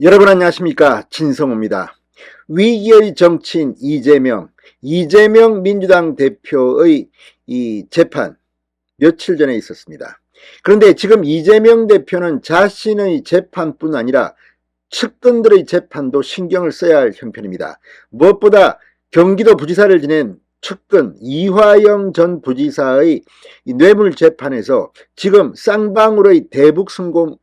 여러분 안녕하십니까, 진성호입니다. 위기의 정치인 이재명 민주당 대표의 이 재판 며칠 전에 있었습니다. 그런데 지금 이재명 대표는 자신의 재판뿐 아니라 측근들의 재판도 신경을 써야 할 형편입니다. 무엇보다 경기도 부지사를 지낸 측근 이화영 전 부지사의 뇌물 재판에서 지금 쌍방울의 대북 송금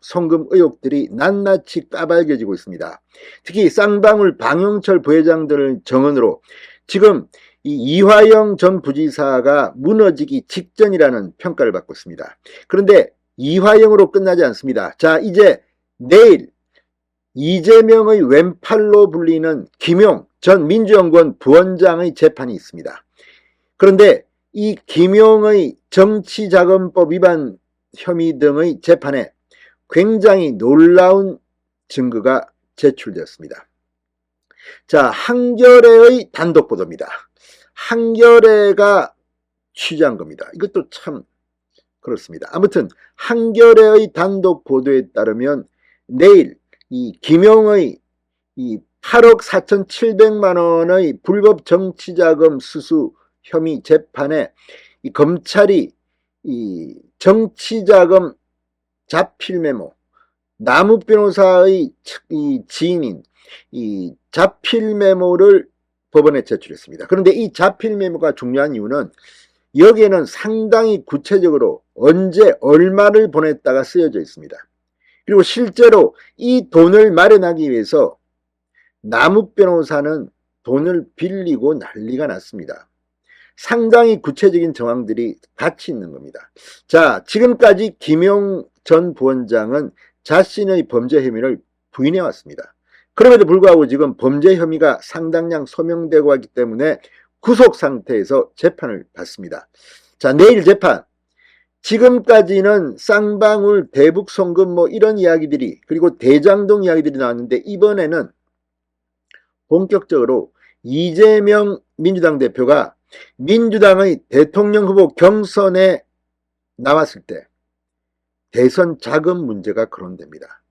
의혹들이 낱낱이 까발겨지고 있습니다. 특히 쌍방울 방영철 부회장들을 정언으로 지금 이 이화영 전 부지사가 무너지기 직전이라는 평가를 받고 있습니다. 그런데 이화영으로 끝나지 않습니다. 자, 이제 내일 이재명의 왼팔로 불리는 김용 전 민주연구원 부원장의 재판이 있습니다. 그런데 이 김용의 정치자금법 위반 혐의 등의 재판에 굉장히 놀라운 증거가 제출되었습니다. 자, 한겨레의 단독 보도입니다. 한겨레가 취재한 겁니다. 이것도 참 그렇습니다. 아무튼 한겨레의 단독 보도에 따르면 내일 이 김용의 이 8억 4,700만 원의 불법 정치자금 수수 혐의 재판에 이 검찰이 이 정치자금 자필 메모, 남욱 변호사의 이 지인인 이 자필 메모를 법원에 제출했습니다. 그런데 이 자필 메모가 중요한 이유는 여기에는 상당히 구체적으로 언제 얼마를 보냈다가 쓰여져 있습니다. 그리고 실제로 이 돈을 마련하기 위해서 남욱 변호사는 돈을 빌리고 난리가 났습니다. 상당히 구체적인 정황들이 같이 있는 겁니다. 자, 지금까지 김용 전 부원장은 자신의 범죄 혐의를 부인해 왔습니다. 그럼에도 불구하고 지금 범죄 혐의가 상당량 소명되고 있기 때문에 구속 상태에서 재판을 받습니다. 자, 내일 재판. 지금까지는 쌍방울 대북 송금 이런 이야기들이, 그리고 대장동 이야기들이 나왔는데 이번에는 본격적으로 이재명 민주당 대표가 민주당의 대통령 후보 경선에 나왔을 때 대선 자금 문제가 거론됩니다.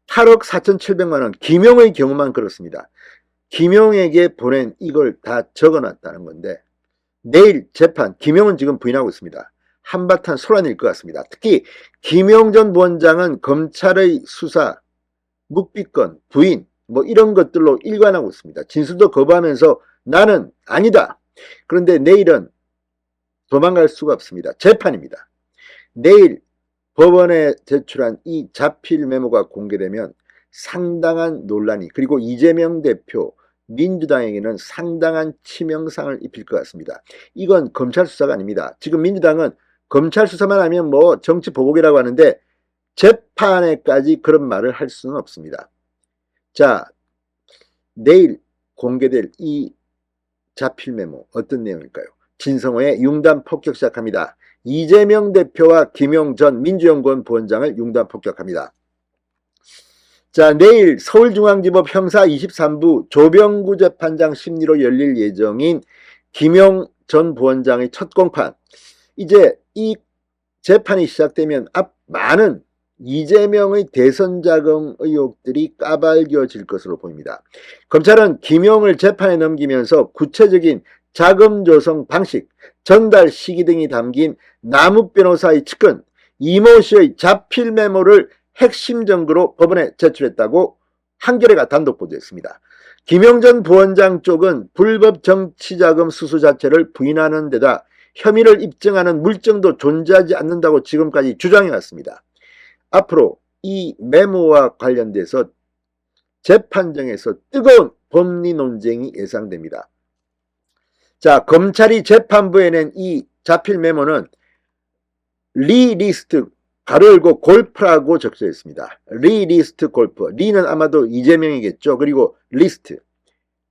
8억 4,700만 원, 김용의 경우만 그렇습니다. 김용에게 보낸 이걸 다 적어놨다는 건데 내일 재판, 김용은 지금 부인하고 있습니다. 한바탕 소란일 것 같습니다. 특히 김용 전 부원장은 검찰의 수사, 묵비권, 부인 이런 것들로 일관하고 있습니다. 진술도 거부하면서 나는 아니다. 그런데 내일은 도망갈 수가 없습니다. 재판입니다. 내일 법원에 제출한 이 자필 메모가 공개되면 상당한 논란이, 그리고 이재명 대표 민주당에게는 상당한 치명상을 입힐 것 같습니다. 이건 검찰 수사가 아닙니다. 지금 민주당은 검찰 수사만 하면 정치 보복이라고 하는데 재판에까지 그런 말을 할 수는 없습니다. 자, 내일 공개될 이 자필 메모 어떤 내용일까요? 진성호의 융단 폭격 시작합니다. 이재명 대표와 김용 전 민주연구원 부원장을 융단 폭격합니다. 자, 내일 서울중앙지법 형사 23부 조병구 재판장 심리로 열릴 예정인 김용 전 부원장의 첫 공판. 이제 이 재판이 시작되면 많은 이재명의 대선 자금 의혹들이 까발겨질 것으로 보입니다. 검찰은 김용을 재판에 넘기면서 구체적인 자금 조성 방식, 전달 시기 등이 담긴 남욱 변호사의 측근 이모 씨의 자필 메모를 핵심 증거로 법원에 제출했다고 한겨레가 단독 보도했습니다. 김용 전 부원장 쪽은 불법 정치자금 수수 자체를 부인하는 데다 혐의를 입증하는 물증도 존재하지 않는다고 지금까지 주장해왔습니다. 앞으로 이 메모와 관련돼서 재판정에서 뜨거운 법리 논쟁이 예상됩니다. 자, 검찰이 재판부에 낸 이 자필 메모는 리스트 가로 열고 골프라고 적혀 있습니다. 리스트 골프. 리는 아마도 이재명이겠죠. 그리고 리스트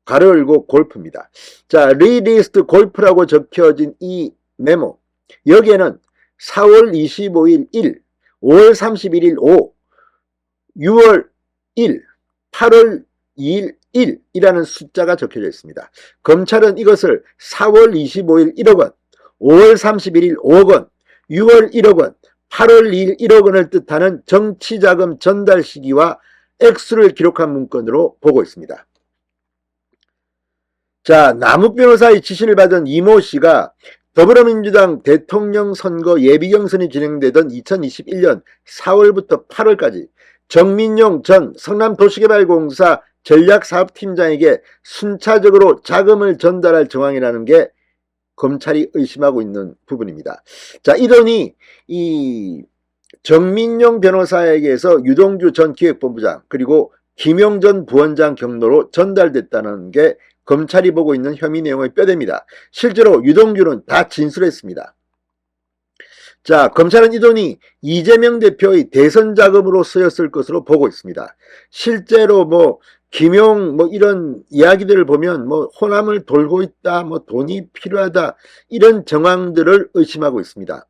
가로 열고 골프입니다. 자, 리스트 골프라고 적혀진 이 메모. 여기에는 4월 25일 1, 5월 31일 5, 6월 1, 8월 2일 1이라는 숫자가 적혀져 있습니다. 검찰은 이것을 4월 25일 1억 원, 5월 31일 5억 원, 6월 1억 원, 8월 2일 1억 원을 뜻하는 정치자금 전달 시기와 액수를 기록한 문건으로 보고 있습니다. 자, 남욱 변호사의 지시를 받은 이모 씨가 더불어민주당 대통령 선거 예비경선이 진행되던 2021년 4월부터 8월까지 정민용 전 성남도시개발공사 전략사업팀장에게 순차적으로 자금을 전달할 정황이라는 게 검찰이 의심하고 있는 부분입니다. 자, 이 돈이 이 정민용 변호사에게서 유동규 전 기획본부장 그리고 김용전 부원장 경로로 전달됐다는 게 검찰이 보고 있는 혐의 내용의 뼈대입니다. 실제로 유동규는 다 진술했습니다. 자, 검찰은 이 돈이 이재명 대표의 대선 자금으로 쓰였을 것으로 보고 있습니다. 실제로 김용 이런 이야기들을 보면 호남을 돌고 있다, 돈이 필요하다 이런 정황들을 의심하고 있습니다.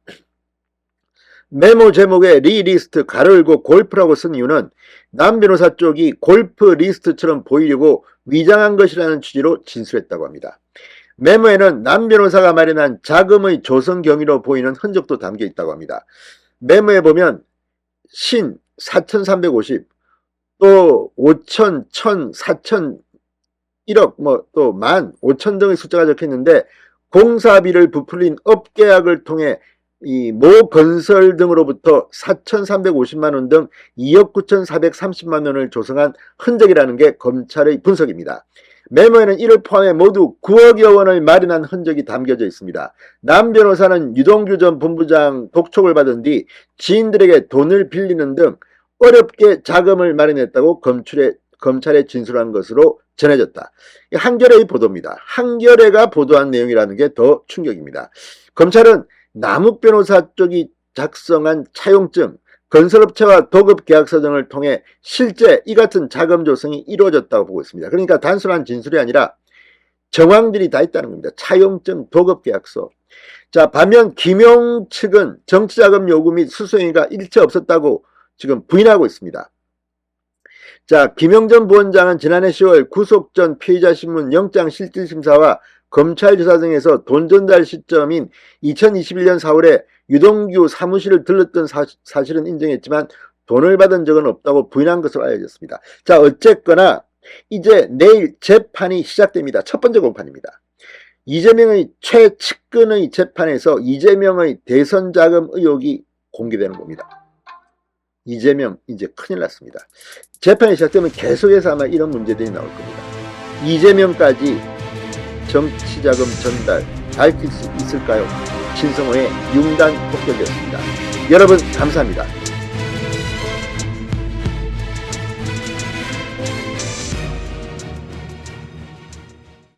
메모 제목에 리리스트 가로 열고 골프라고 쓴 이유는 남 변호사 쪽이 골프 리스트처럼 보이려고 위장한 것이라는 취지로 진술했다고 합니다. 메모에는 남 변호사가 마련한 자금의 조성 경위로 보이는 흔적도 담겨 있다고 합니다. 메모에 보면 4,350, 또 5천, 1,000, 4천, 1억, 또 15,000 등의 숫자가 적혀 있는데 공사비를 부풀린 업계약을 통해 이 모 건설 등으로부터 4,350만원 등 2억 9,430만원을 조성한 흔적이라는 게 검찰의 분석입니다. 메모에는 이를 포함해 모두 9억여 원을 마련한 흔적이 담겨져 있습니다. 남 변호사는 유동규 전 본부장 독촉을 받은 뒤 지인들에게 돈을 빌리는 등 어렵게 자금을 마련했다고 검찰에 진술한 것으로 전해졌다. 한겨레의 보도입니다. 한겨레가 보도한 내용이라는 게 더 충격입니다. 검찰은 남욱 변호사 쪽이 작성한 차용증, 건설업체와 도급계약서 등을 통해 실제 이 같은 자금 조성이 이루어졌다고 보고 있습니다. 그러니까 단순한 진술이 아니라 정황들이 다 있다는 겁니다. 차용증, 도급계약서. 자, 반면 김용 측은 정치자금 요구 및 수수행위가 일체 없었다고 지금 부인하고 있습니다. 자, 김용전 부원장은 지난해 10월 구속 전 피의자 신문 영장실질심사와 검찰 조사 등에서 돈 전달 시점인 2021년 4월에 유동규 사무실을 들렀던 사실은 인정했지만 돈을 받은 적은 없다고 부인한 것으로 알려졌습니다. 자, 어쨌거나 이제 내일 재판이 시작됩니다. 첫 번째 공판입니다. 이재명의 최측근의 재판에서 이재명의 대선 자금 의혹이 공개되는 겁니다. 이재명 이제 큰일 났습니다. 재판이 시작되면 계속해서 아마 이런 문제들이 나올 겁니다. 이재명까지 정치자금 전달 밝힐 수 있을까요? 신성호의 융단 폭격이었습니다. 여러분 감사합니다.